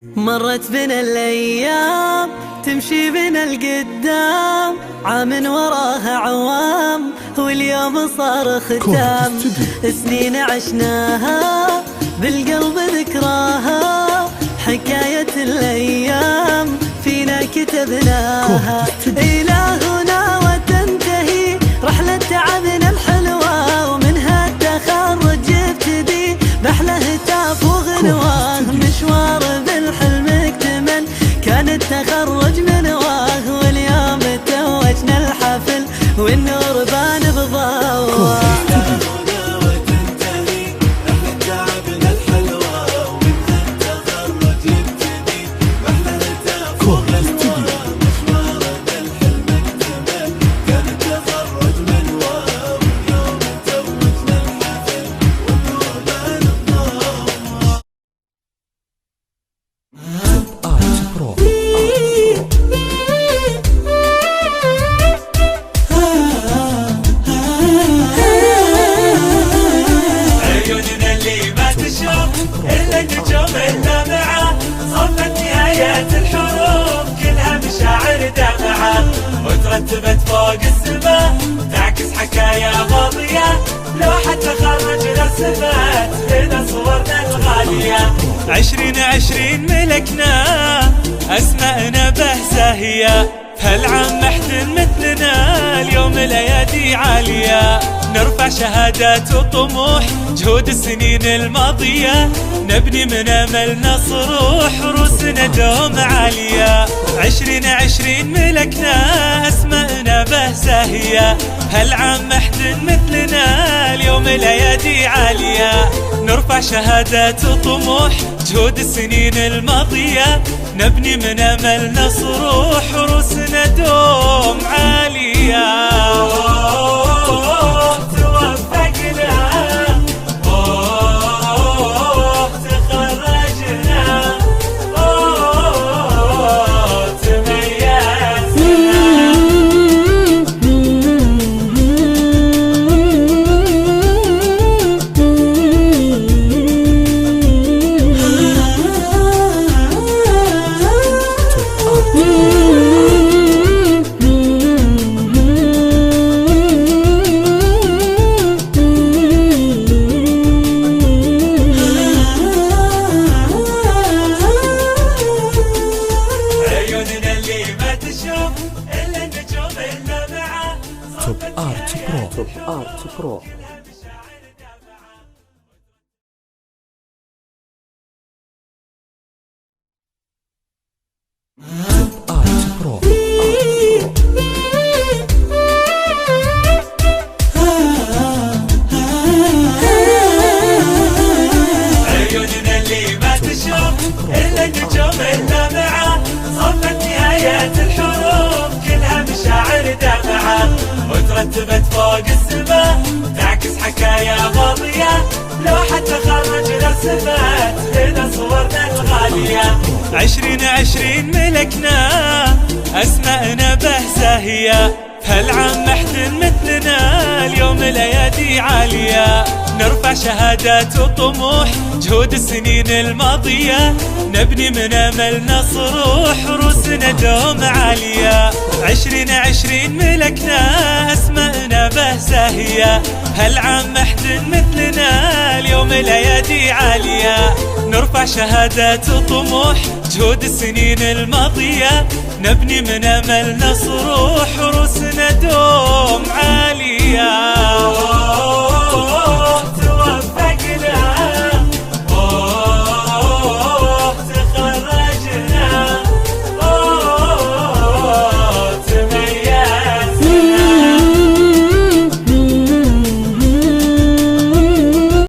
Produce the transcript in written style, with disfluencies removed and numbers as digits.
مرت بنا الأيام تمشي بنا القدام، عام وراها عوام واليوم صار ختام. سنين عشناها بالقلب ذكراها، حكاية الأيام فينا كتبناها. إلهنا وتنتهي رحلة تعبنا الحلوة، ومنها التخرج يبتدي بأحلى هتاف وغنوة. مشوار بالحلم اكتمل كان التخرج منواه، واليوم توجنا الحفل والنور بان بضواه. إلا النجوم اللامعة صفت نهاية الحروب كلها مشاعر دامعة، وترتبت فوق السماء تعكس حكايا ماضية. لوحة تخرج رسمت لنا صورنا الغالية. 2020 ملكنا أسماءنا بهزاهية، هالعام محد مثلنا اليوم الأيادي عالية. نرفع شهادات وطموح جهود السنين الماضية، نبني من أملنا صروح روسنا دوم عالية. 2020 ملكنا أسماءنا بهزاهية، هالعام محد مثلنا اليوم الأيادي عالية. نرفع شهادات وطموح جهود السنين الماضية، نبني من أملنا صروح روسنا دوم عالية. توب آرت برو. عيوننا اللي ما تشوف إلا النجوم اللامعة صفت نهاية الحروب كلها مشاعر دامعة، وترتبت فوق السماء تعكس حكايا ماضية. لوحة تخرج رسمت لنا صورنا الغالية. 2020 ملكنا أسماءنا بهزاهية، هالعام محد مثلنا اليوم الأيادي عالية. نرفع شهادات وطموح جهود السنين الماضية، نبني من أملنا صروح روسنا دوم عالية. 2020 ملكنا أسماءنا بهزاهية، هالعام محد مثلنا اليوم الأيادي عالية. نرفع شهادات وطموح جهود السنين الماضية، نبني من أملنا صروح روسنا